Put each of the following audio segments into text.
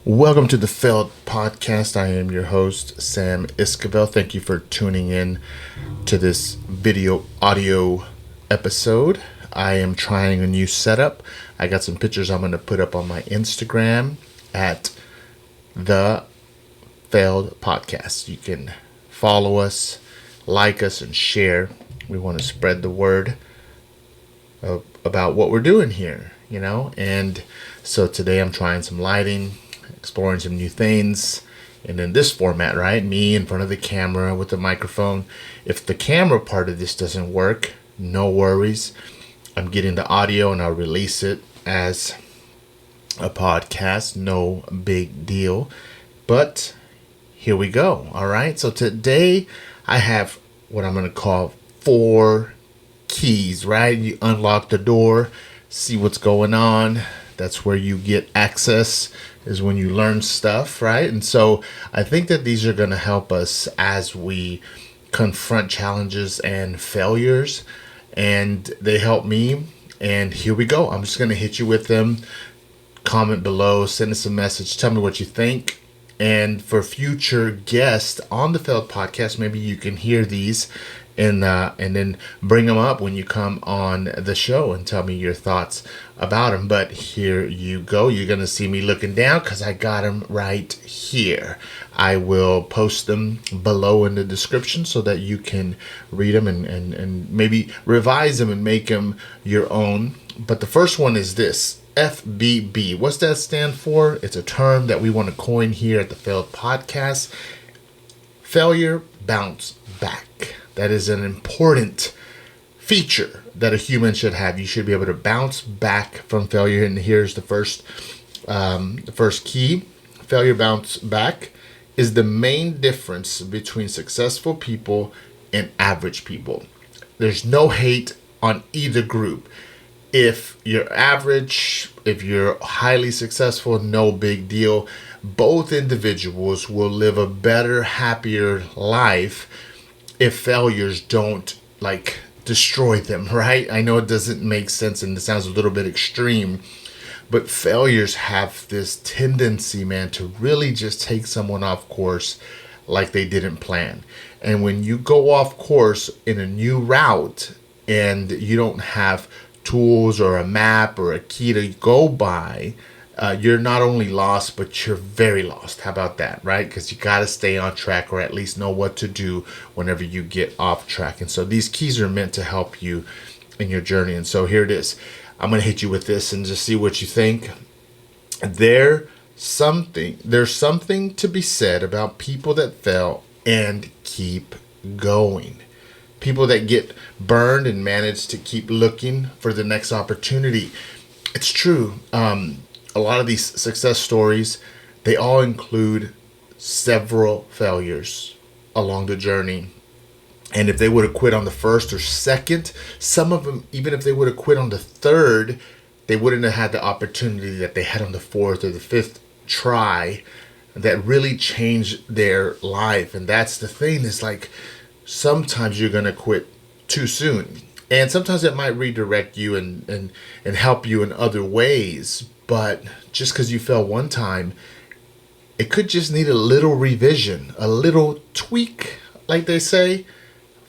Welcome to the Failed Podcast. I am your host, Sam Esquivel. Thank you for tuning in to this video audio episode. I am trying a new setup. I got some pictures I'm going to put up on my Instagram at the Failed Podcast. You can follow us, like us, and share. We want to spread the word about what we're doing here, And so today I'm trying some lighting, exploring some new things, and in this format, right? Me in front of the camera with the microphone. If the camera part of this doesn't work, no worries. I'm getting the audio and I'll release it as a podcast. No big deal. But here we go. All right. So today I have what I'm going to call 4 keys, right? You unlock the door, see what's going on. That's where you get access, is when you learn stuff, right? And so I think that these are going to help us as we confront challenges and failures, and they help me. And here we go. I'm just going to hit you with them. Comment below, send us a message, tell me what you think. And for future guests on the Failed Podcast, maybe you can hear these and then bring them up when you come on the show and tell me your thoughts about them. But here you go. You're going to see me looking down because I got them right here. I will post them below in the description so that you can read them and maybe revise them and make them your own. But the first one is this. FBB. What's that stand for? It's a term that we want to coin here at the Failed Podcast. Failure, bounce back. That is an important feature that a human should have. You should be able to bounce back from failure. And here's the first key. Failure, bounce back is the main difference between successful people and average people. There's no hate on either group. If you're average, if you're highly successful, no big deal. Both individuals will live a better, happier life if failures don't destroy them, right? I know it doesn't make sense and it sounds a little bit extreme, but failures have this tendency, man, to really just take someone off course like they didn't plan. And when you go off course in a new route and you don't have tools or a map or a key to go by, you're not only lost, but you're very lost. How about that, right? Because you got to stay on track, or at least know what to do whenever you get off track. And so these keys are meant to help you in your journey. And so here it is. I'm going to hit you with this and just see what you think. There's something to be said about people that fail and keep going. People that get burned and manage to keep looking for the next opportunity. It's true. A lot of these success stories, they all include several failures along the journey. And if they would have quit on the first or second, some of them, even if they would have quit on the third, they wouldn't have had the opportunity that they had on the fourth or the fifth try that really changed their life. And that's the thing, is sometimes you're going to quit too soon. And sometimes it might redirect you and help you in other ways. But just because you fell one time, it could just need a little revision, a little tweak, like they say,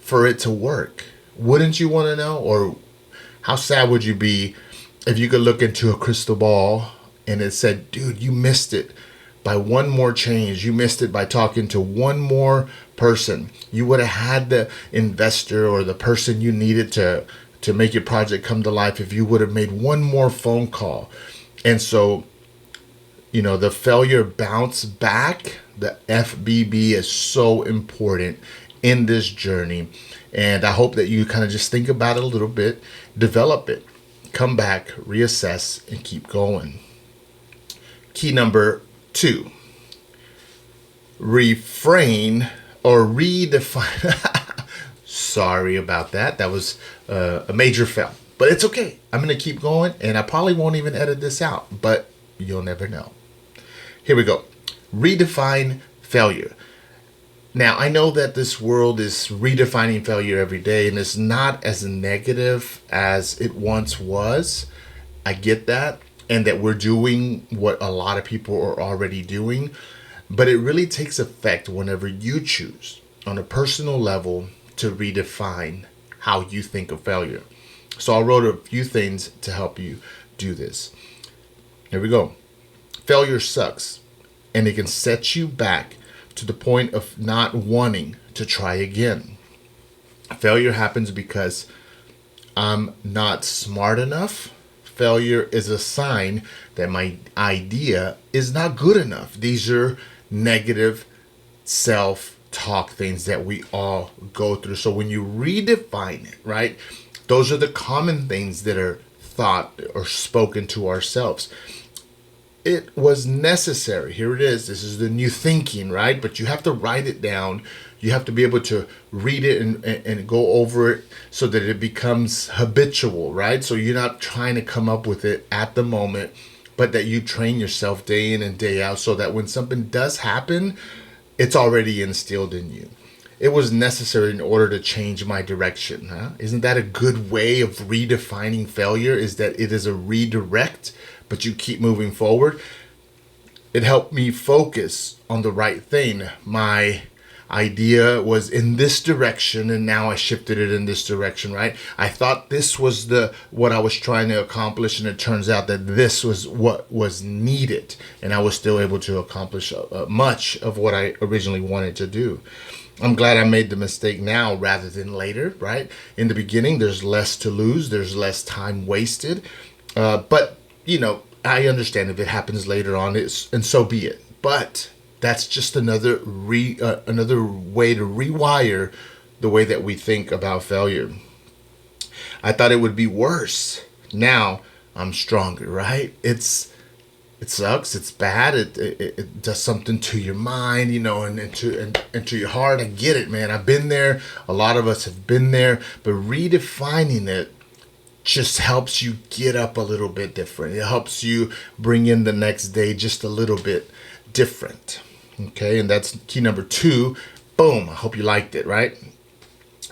for it to work. Wouldn't you want to know? Or how sad would you be if you could look into a crystal ball and it said, dude, you missed it by one more change. You missed it by talking to one more person. You would have had the investor or the person you needed to make your project come to life if you would have made one more phone call. And so, the failure bounce back, the FBB, is so important in this journey. And I hope that you kind of just think about it a little bit, develop it, come back, reassess, and keep going. Key number 2. Refrain or redefine. Sorry about that. That was a major fail. But it's okay. I'm going to keep going, and I probably won't even edit this out, but you'll never know. Here we go. Redefine failure. Now, I know that this world is redefining failure every day, and it's not as negative as it once was. I get that. and that we're doing what a lot of people are already doing. But it really takes effect whenever you choose, on a personal level, to redefine how you think of failure. So I wrote a few things to help you do this. Here we go. Failure sucks, and it can set you back to the point of not wanting to try again. Failure happens because I'm not smart enough. Failure is a sign that my idea is not good enough. These are negative self talk things that we all go through. So when you redefine it, right, those are the common things that are thought or spoken to ourselves. It was necessary. Here it is. This is the new thinking, right? But you have to write it down. You have to be able to read it and go over it so that it becomes habitual, right? So you're not trying to come up with it at the moment, but that you train yourself day in and day out so that when something does happen, it's already instilled in you. It was necessary in order to change my direction. Huh? Isn't that a good way of redefining failure? Is that it is a redirect, but you keep moving forward. It helped me focus on the right thing. My idea was in this direction, and now I shifted it in this direction, right? I thought this was what I was trying to accomplish, and it turns out that this was what was needed, and I was still able to accomplish much of what I originally wanted to do. I'm glad I made the mistake now rather than later, right? In the beginning, there's less to lose. There's less time wasted. But, I understand if it happens later on, and so be it. But that's just another way to rewire the way that we think about failure. I thought it would be worse. Now I'm stronger, right? It sucks. It's bad. It does something to your mind, and to your heart. I get it, man. I've been there. A lot of us have been there. But redefining it just helps you get up a little bit different. It helps you bring in the next day just a little bit different. Okay, and that's key number 2. Boom. I hope you liked it, right?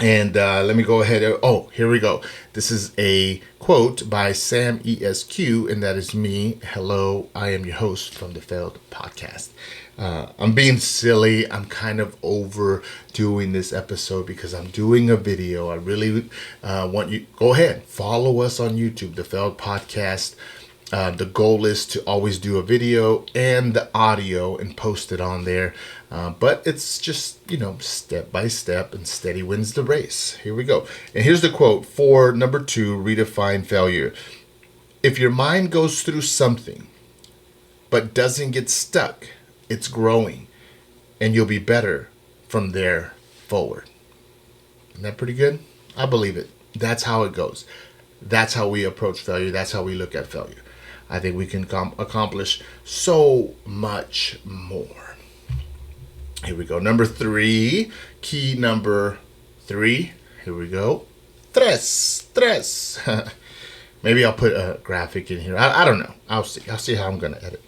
And let me go ahead. Oh, here we go. This is a quote by samesq, and that is me. Hello, I am your host from the Failed Podcast. I'm being silly. I'm kind of overdoing this episode because I'm doing a video. I really want you, go ahead, follow us on YouTube, the Failed Podcast. The goal is to always do a video and the audio and post it on there. But it's just, step by step, and steady wins the race. Here we go. And here's the quote for number 2, redefine failure. If your mind goes through something but doesn't get stuck, it's growing, and you'll be better from there forward. Isn't that pretty good? I believe it. That's how it goes. That's how we approach failure. That's how we look at failure. I think we can accomplish so much more. Here we go. Number 3, key number 3. Here we go. Tres. Maybe I'll put a graphic in here. I don't know. I'll see how I'm going to edit.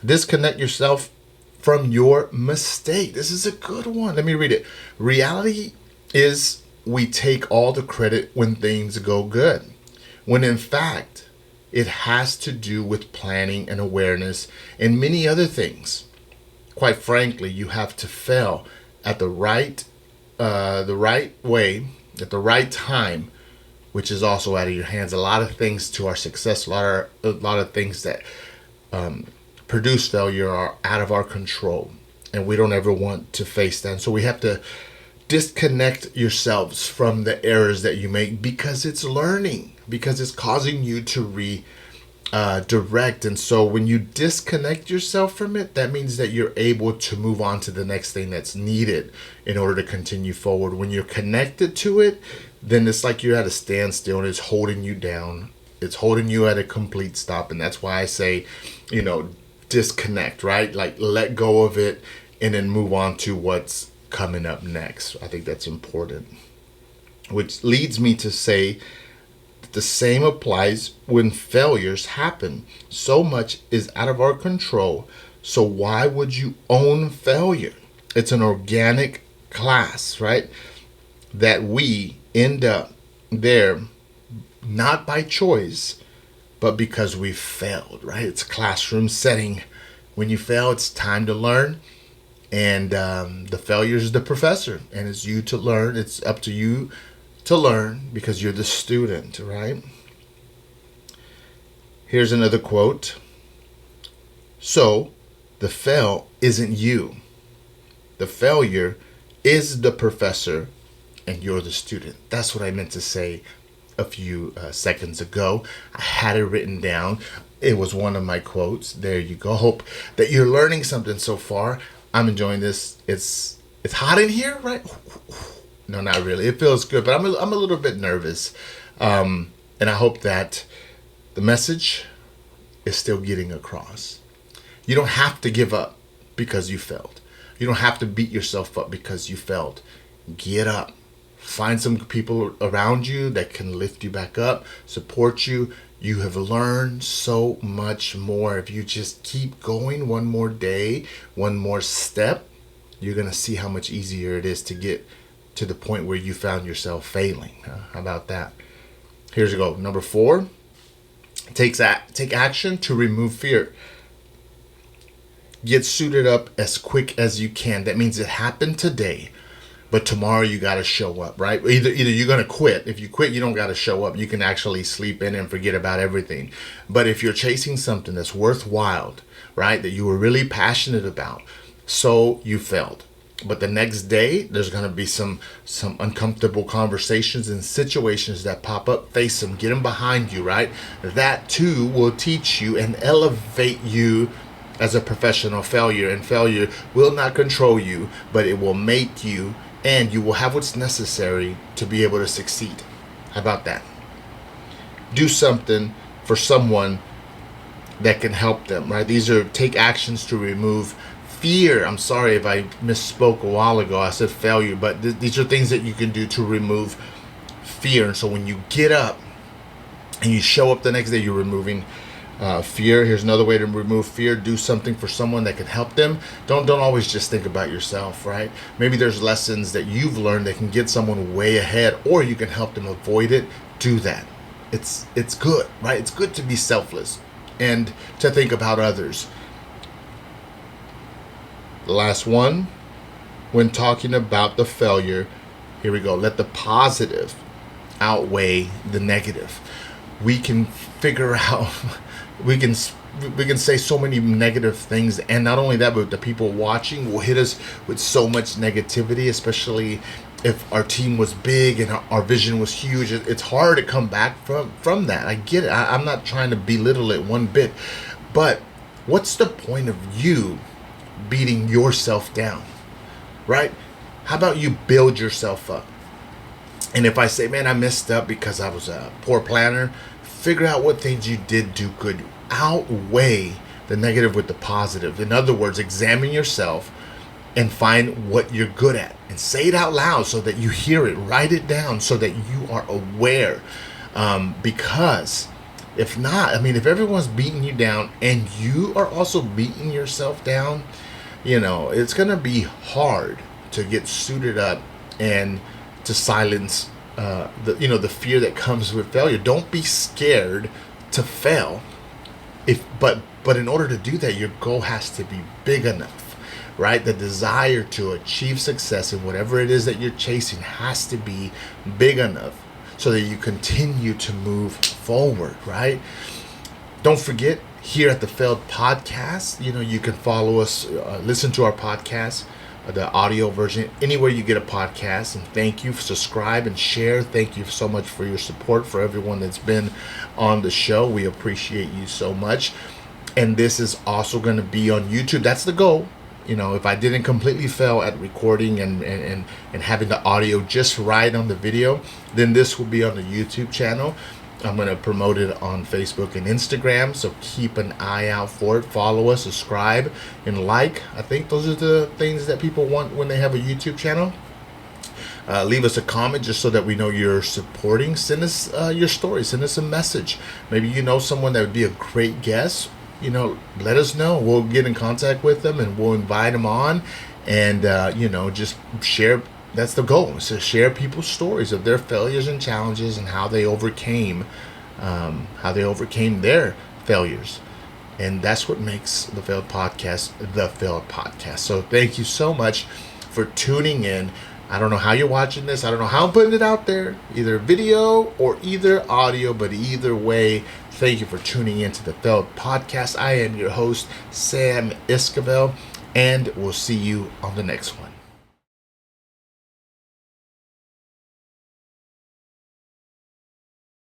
Disconnect yourself from your mistake. This is a good one. Let me read it. Reality is we take all the credit when things go good, when in fact, it has to do with planning and awareness and many other things. Quite frankly, you have to fail at the right way, at the right time, which is also out of your hands. A lot of things to our success, a lot of things that produce failure are out of our control, and we don't ever want to face that. And so we have to disconnect yourselves from the errors that you make because it's learning, because it's causing you to redirect. And so when you disconnect yourself from it, that means that you're able to move on to the next thing that's needed in order to continue forward. When you're connected to it, then it's like you're at a standstill and it's holding you down. It's holding you at a complete stop. And that's why I say, disconnect, right? Like let go of it and then move on to what's coming up next. I think that's important. Which leads me to say that the same applies when failures happen. So much is out of our control. So why would you own failure? It's an organic class, right? That we end up there not by choice, but because we failed, right? It's a classroom setting. When you fail, it's time to learn. And the failure is the professor, and it's you to learn. It's up to you to learn because you're the student, right? Here's another quote. So, the fail isn't you. The failure is the professor, and you're the student. That's what I meant to say a few seconds ago. I had it written down. It was one of my quotes. There you go. Hope that you're learning something so far. I'm enjoying this. It's hot in here, right? No, not really. It feels good, but I'm a little bit nervous. And I hope that the message is still getting across. You don't have to give up because you failed. You don't have to beat yourself up because you failed. Get up. Find some people around you that can lift you back up, support you. You have learned so much more. If you just keep going one more day, one more step, you're going to see how much easier it is to get to the point where you found yourself failing. How about that? Here's a go. Number 4, take action to remove fear. Get suited up as quick as you can. That means it happened today, but tomorrow you got to show up, right? Either you're going to quit. If you quit, you don't got to show up. You can actually sleep in and forget about everything. But if you're chasing something that's worthwhile, right, that you were really passionate about, so you failed. But the next day, there's going to be some uncomfortable conversations and situations that pop up. Face them, get them behind you, right? That too will teach you and elevate you as a professional. Failure and failure will not control you, but it will make you, and you will have what's necessary to be able to succeed. How about that? Do something for someone that can help them, right? These are take actions to remove fear. I'm sorry if I misspoke a while ago. I said failure, but these are things that you can do to remove fear. And so when you get up and you show up the next day, you're removing fear. Here's another way to remove fear. Do something for someone that can help them. Don't always just think about yourself, right? Maybe there's lessons that you've learned that can get someone way ahead, or you can help them avoid it. Do that. It's good, right? It's good to be selfless and to think about others. The last one, when talking about the failure, here we go. Let the positive outweigh the negative. We can figure out, we can say so many negative things, and not only that, but the people watching will hit us with so much negativity, especially if our team was big and our vision was huge. It's hard to come back from that. I get it. I'm not trying to belittle it one bit, but what's the point of you beating yourself down, right? How about you build yourself up? And if I say, man, I messed up because I was a poor planner, figure out what things you did do good. Outweigh the negative with the positive. In other words, examine yourself and find what you're good at and say it out loud so that you hear it. Write it down so that you are aware. Because if not, I mean, if everyone's beating you down and you are also beating yourself down, it's going to be hard to get suited up and to silence the fear that comes with failure. Don't be scared to fail. But in order to do that, your goal has to be big enough, right? The desire to achieve success in whatever it is that you're chasing has to be big enough so that you continue to move forward, right? Don't forget, here at the Failed Podcast, you can follow us, listen to our podcast, the audio version, anywhere you get a podcast. And thank you, subscribe and share. Thank you so much for your support, for everyone that's been on the show. We appreciate you so much. And this is also going to be on YouTube. That's the goal. If I didn't completely fail at recording and having the audio just right on the video, then this will be on the YouTube channel. I'm going to promote it on Facebook and Instagram, so keep an eye out for it. Follow us, subscribe, and like. I think those are the things that people want when they have a YouTube channel. Leave us a comment just so that we know you're supporting. Send us your story. Send us a message. Maybe you know someone that would be a great guest. Let us know. We'll get in contact with them and we'll invite them on and, just share. That's the goal, is to share people's stories of their failures and challenges and how they overcame how they overcame their failures. And that's what makes the Failed Podcast the Failed Podcast. So thank you so much for tuning in. I don't know how you're watching this. I don't know how I'm putting it out there, either video or either audio, but either way, thank you for tuning in to the Failed Podcast. I am your host, Sam Esquivel, and we'll see you on the next one.